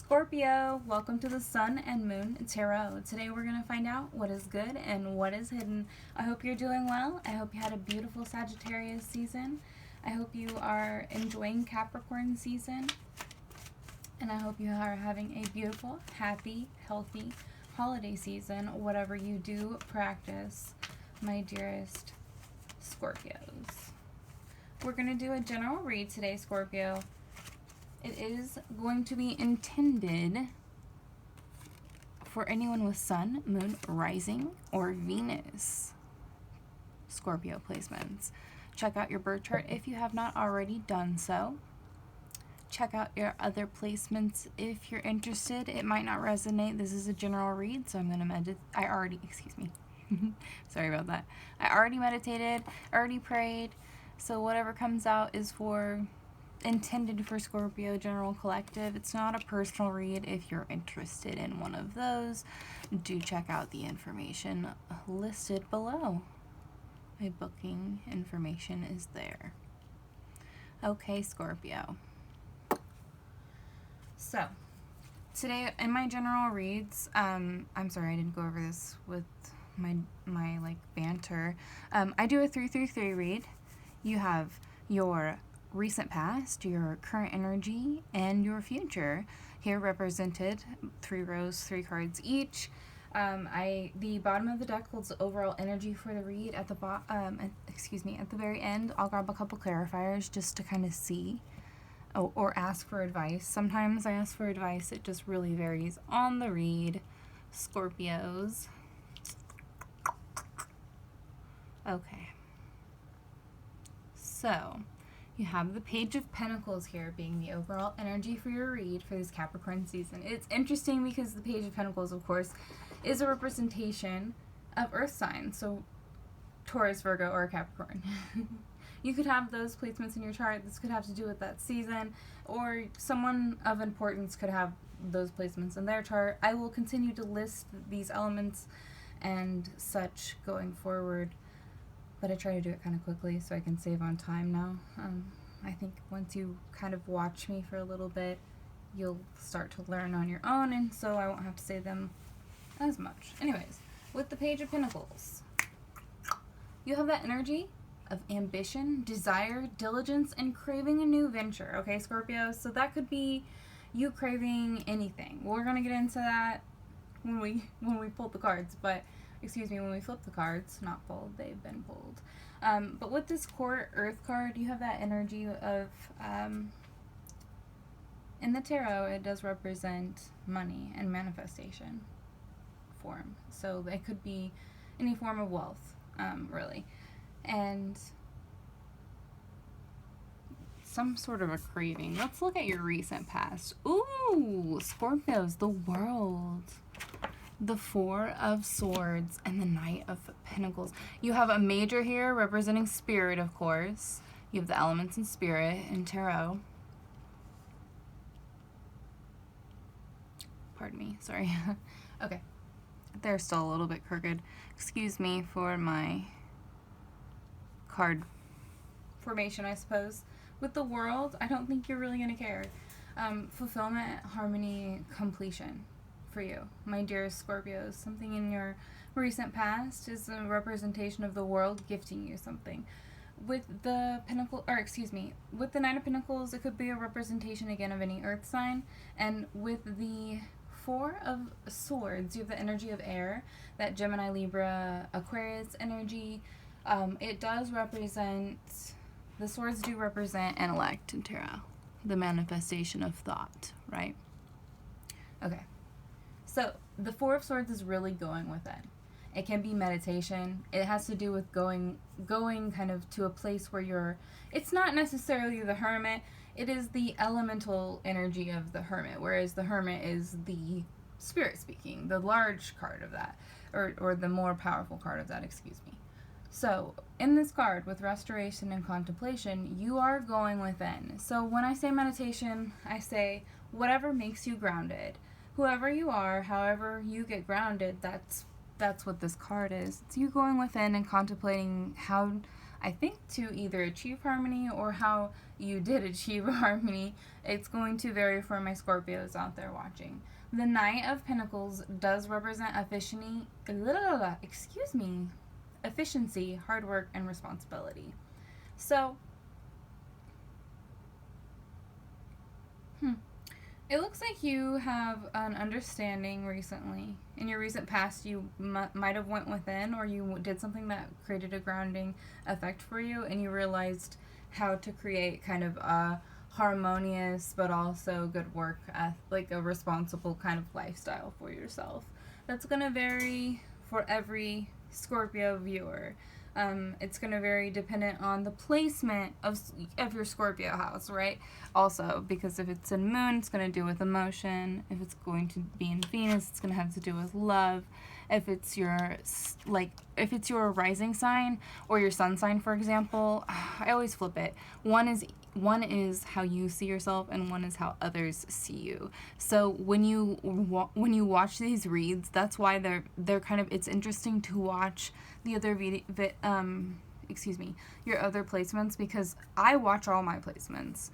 Scorpio, welcome to the Sun and Moon Tarot. Today we're going to find out what is good and what is hidden. I hope you're doing well. I hope you had a beautiful Sagittarius season. I hope you are enjoying Capricorn season. And I hope you are having a beautiful, happy, healthy holiday season, whatever you do practice, my dearest Scorpios. We're going to do a general read today, Scorpio. It is going to be intended for anyone with Sun, Moon, Rising, or Venus Scorpio placements. Check out your birth chart if you have not already done so. Check out your other placements if you're interested. It might not resonate. This is a general read, so I'm going to sorry about that. I already meditated, already prayed, so whatever comes out is intended for Scorpio General Collective. It's not a personal read. If you're interested in one of those, do check out the information listed below. My booking information is there. Okay, Scorpio. So, today in my general reads, I'm sorry I didn't go over this with my banter. I do a 3-3 read. You have your recent past, your current energy, and your future here represented. 3 rows, 3 cards each. The bottom of the deck holds the overall energy for the read. At the at the very end, I'll grab a couple clarifiers just to kind of see or ask for advice. Sometimes I ask for advice. It just really varies on the read, Scorpios. Okay. So, you have the Page of Pentacles here being the overall energy for your read for this Capricorn season. It's interesting because the Page of Pentacles, of course, is a representation of Earth signs. So Taurus, Virgo, or Capricorn. You could have those placements in your chart. This could have to do with that season, or someone of importance could have those placements in their chart. I will continue to list these elements and such going forward, but I try to do it kind of quickly so I can save on time now. I think once you kind of watch me for a little bit, you'll start to learn on your own, and so I won't have to say them as much. Anyways, with the Page of Pentacles, you have that energy of ambition, desire, diligence, and craving a new venture. Okay, Scorpio? So that could be you craving anything. We're going to get into that when we pull the cards, but when we flip the cards, not pulled, they've been pulled. But with this Court Earth card, you have that energy of, in the tarot, it does represent money and manifestation form. So it could be any form of wealth, really. And some sort of a craving. Let's look at your recent past. Ooh, Scorpios, the World. The 4 of Swords and the Knight of Pentacles. You have a major here representing spirit, of course. You have the elements in spirit and tarot. Pardon me, sorry. Okay. They're still a little bit crooked. Excuse me for my card formation, I suppose. With the World, I don't think you're really going to care. Fulfillment, harmony, completion. For you, my dearest Scorpios. Something in your recent past is a representation of the world gifting you something. With the with the Knight of Pentacles, it could be a representation again of any earth sign. And with the 4 of Swords, you have the energy of air, that Gemini, Libra, Aquarius energy. It does represent, the swords do represent intellect in tarot, the manifestation of thought, right? Okay. So, the 4 of Swords is really going within. It can be meditation. It has to do with going kind of to a place where it's not necessarily the hermit. It is the elemental energy of the hermit, whereas the hermit is the spirit speaking, the large card of that, or the more powerful card of that, So, in this card, with restoration and contemplation, you are going within. So, when I say meditation, I say whatever makes you grounded. Whoever you are, however you get grounded, that's what this card is. It's you going within and contemplating how I think to either achieve harmony or how you did achieve harmony. It's going to vary for my Scorpios out there watching. The Knight of Pentacles does represent efficiency, hard work, and responsibility. So, it looks like you have an understanding recently. In your recent past, you might have went within, or you did something that created a grounding effect for you, and you realized how to create kind of a harmonious but also good work, like a responsible kind of lifestyle for yourself. That's going to vary for every Scorpio viewer. It's going to vary dependent on the placement of your Scorpio house, right? Also, because if it's in Moon, it's going to do with emotion. If it's going to be in Venus, it's going to have to do with love. If it's your rising sign or your sun sign, for example, I always flip it. One is how you see yourself, and one is how others see you. So when you watch these reads, that's why they're kind of, it's interesting to watch the other your other placements, because I watch all my placements.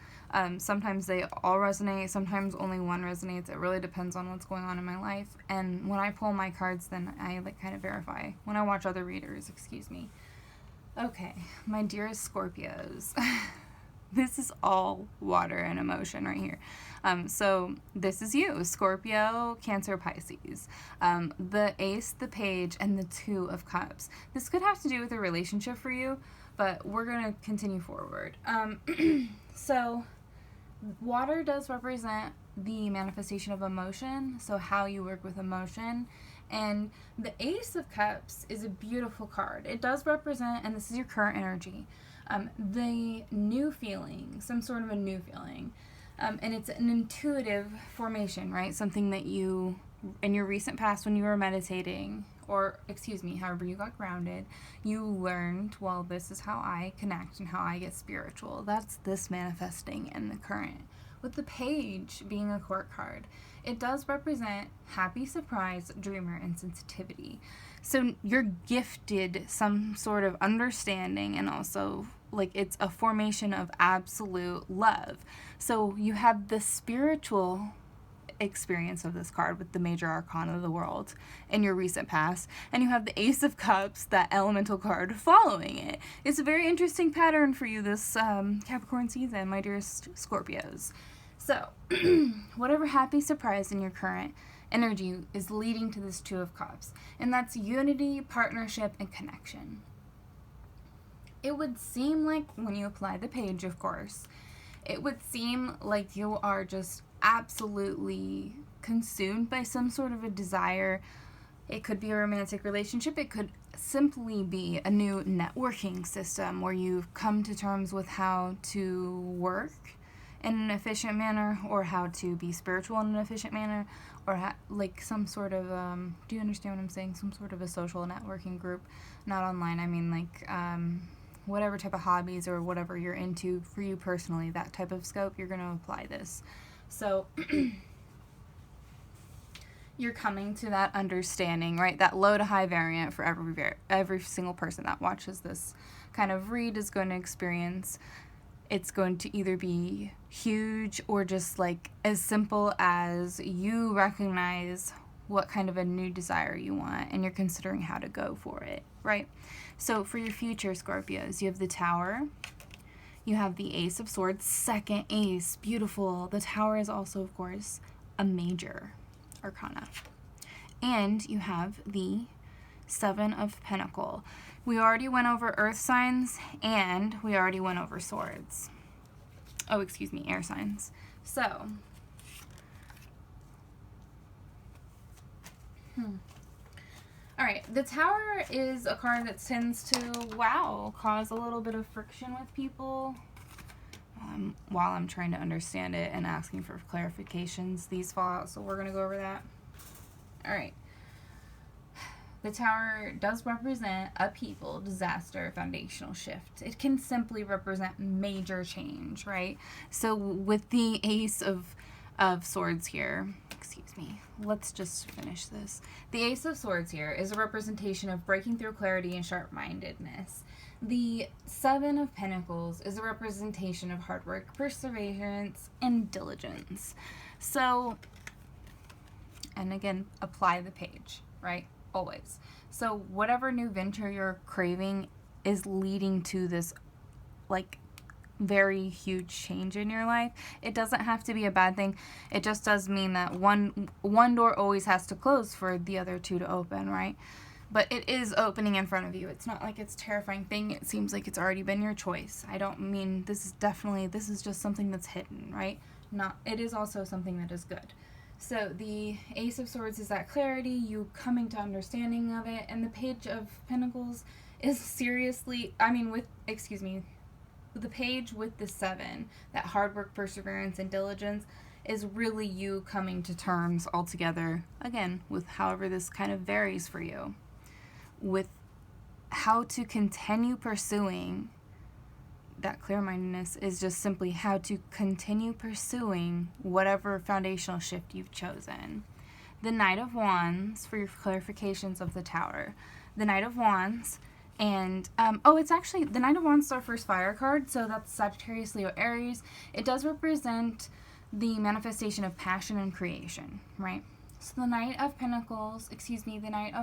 Sometimes they all resonate, sometimes only one resonates. It really depends on what's going on in my life. And when I pull my cards, then I kind of verify. When I watch other readers, Okay, my dearest Scorpios. This is all water and emotion right here. So this is you, Scorpio, Cancer, Pisces. The Ace, the Page, and the Two of Cups. This could have to do with a relationship for you, but we're going to continue forward. So water does represent the manifestation of emotion, so how you work with emotion. And the Ace of Cups is a beautiful card. It does represent, and this is your current energy, the new feeling, some sort of a new feeling. And it's an intuitive formation, right? Something that you, in your recent past when you were meditating, or, however you got grounded, you learned, well, this is how I connect and how I get spiritual. That's this manifesting in the current. With the Page being a court card, it does represent happy, surprise, dreamer, and sensitivity. So you're gifted some sort of understanding, and also it's a formation of absolute love. So you have the spiritual experience of this card with the major arcana of the world in your recent past, and you have the Ace of Cups, that elemental card, following it. It's a very interesting pattern for you this Capricorn season, my dearest Scorpios. So whatever happy surprise in your current energy is leading to this Two of Cups, and that's unity, partnership, and connection. It would seem like when you apply the Page, of course, it would seem like you are just absolutely consumed by some sort of a desire. It could be a romantic relationship. It could simply be a new networking system where you've come to terms with how to work in an efficient manner, or how to be spiritual in an efficient manner, or some sort of, do you understand what I'm saying? Some sort of a social networking group, not online. I mean, whatever type of hobbies or whatever you're into for you personally, that type of scope, you're going to apply this. So you're coming to that understanding, right? That low to high variant for every single person that watches this kind of read is going to experience. It's going to either be huge or just as simple as you recognize what kind of a new desire you want and you're considering how to go for it, right? So for your future Scorpios, you have the Tower, you have the Ace of Swords, second ace, beautiful. The Tower is also, of course, a major arcana. And you have the Seven of Pentacles. We already went over earth signs, and we already went over swords. Oh, air signs. So, all right, the Tower is a card that tends to, cause a little bit of friction with people while I'm trying to understand it and asking for clarifications. These fall out, so we're going to go over that. All right. The Tower does represent upheaval, disaster, foundational shift. It can simply represent major change, right? So with the Ace of Swords here, let's just finish this. The Ace of Swords here is a representation of breaking through clarity and sharp-mindedness. The Seven of Pentacles is a representation of hard work, perseverance, and diligence. So, and again, apply the page, right? Always. So whatever new venture you're craving is leading to this, like, very huge change in your life. It doesn't have to be a bad thing. It just does mean that one door always has to close for the other two to open, right? But it is opening in front of you. It's not like it's a terrifying thing. It seems like it's already been your choice. I don't mean this is just something that's hidden, right? It is also something that is good. So the Ace of Swords is that clarity, you coming to understanding of it, and the Page of Pentacles is seriously, the page with the 7, that hard work, perseverance, and diligence, is really you coming to terms altogether, again, with however this kind of varies for you, with how to continue pursuing. That clear-mindedness is just simply how to continue pursuing whatever foundational shift you've chosen. The Knight of Wands for your clarifications of the Tower. The Knight of Wands, and it's actually the Knight of Wands is our first fire card, so that's Sagittarius, Leo, Aries. It does represent the manifestation of passion and creation, right? So the Knight of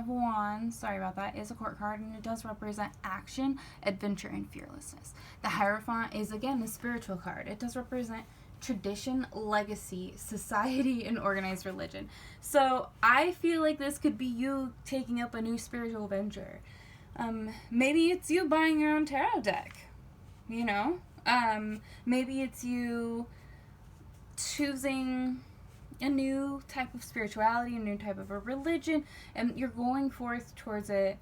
Wands, sorry about that, is a court card, and it does represent action, adventure, and fearlessness. The Hierophant is, again, a spiritual card. It does represent tradition, legacy, society, and organized religion. So I feel like this could be you taking up a new spiritual venture. Maybe it's you buying your own tarot deck, you know? Maybe it's you choosing a new type of spirituality, a new type of a religion, and you're going forth towards it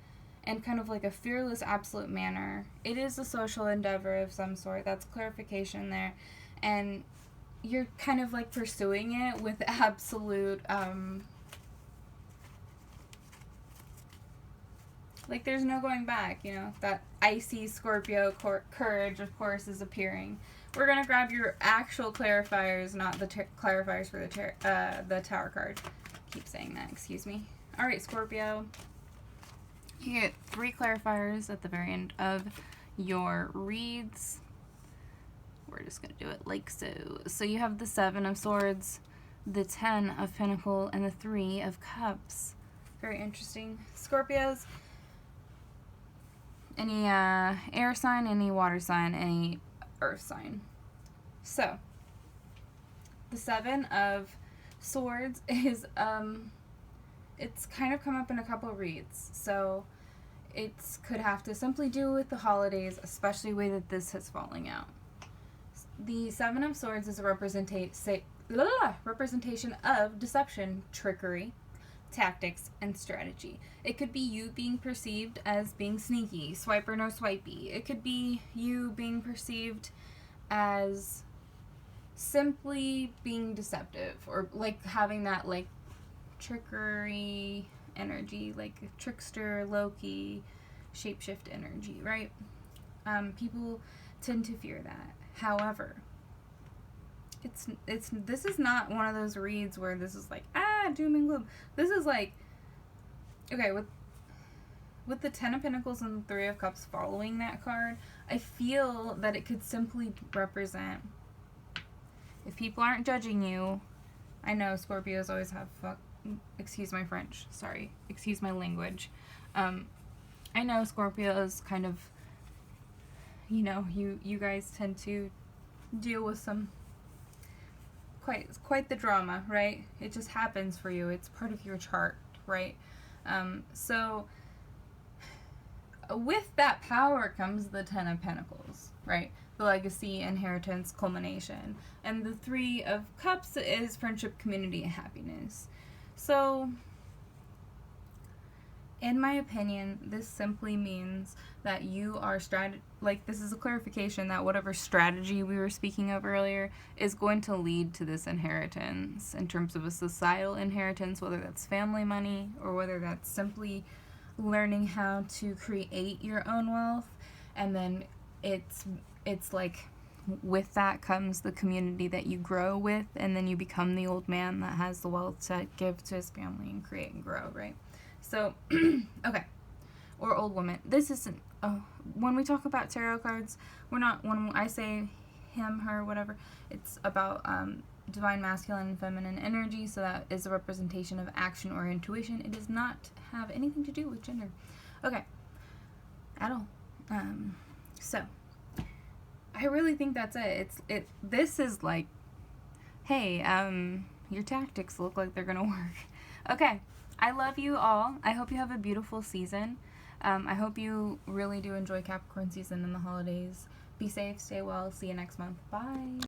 in kind of like a fearless, absolute manner. It is a social endeavor of some sort. That's clarification there. And you're kind of like pursuing it with absolute, like there's no going back, you know. That icy Scorpio courage, of course, is appearing. We're going to grab your actual clarifiers, not the clarifiers for the Tower card. Keep saying that, excuse me. All right, Scorpio. You get 3 clarifiers at the very end of your reads. We're just going to do it like so. So you have the 7 of Swords, the 10 of Pentacles, and the 3 of Cups. Very interesting. Scorpios, any air sign, any water sign, any earth sign. So the 7 of Swords is it's kind of come up in a couple reads, so it could have to simply do with the holidays, especially the way that this is falling out. The 7 of Swords is a representation of deception, trickery, tactics, and strategy. It could be you being perceived as being sneaky, swiper no swipey. It could be you being perceived as simply being deceptive, or like having that like trickery energy, like trickster, Loki, shapeshift energy, right? People tend to fear that. However, this is not one of those reads where this is like doom and gloom. This is like, okay, with the 10 of Pentacles and the 3 of Cups following that card, I feel that it could simply represent, if people aren't judging you, I know Scorpios always have excuse my French, sorry, excuse my language. I know Scorpios kind of, you know, you guys tend to deal with some quite the drama, right? It just happens for you. It's part of your chart, right? So with that power comes the 10 of Pentacles, right? The legacy, inheritance, culmination. And the 3 of Cups is friendship, community, and happiness. So in my opinion, this simply means that you are this is a clarification that whatever strategy we were speaking of earlier is going to lead to this inheritance in terms of a societal inheritance, whether that's family money or whether that's simply learning how to create your own wealth. And then it's like with that comes the community that you grow with, and then you become the old man that has the wealth to give to his family and create and grow, right? So, okay. or old woman. This isn't, when we talk about tarot cards, we're not, when I say him, her, whatever, it's about divine masculine and feminine energy, so that is a representation of action or intuition. It does not have anything to do with gender. Okay. At all. So, I really think that's it. This is like, hey, your tactics look like they're gonna work. Okay. I love you all. I hope you have a beautiful season. I hope you really do enjoy Capricorn season and the holidays. Be safe, stay well. See you next month. Bye.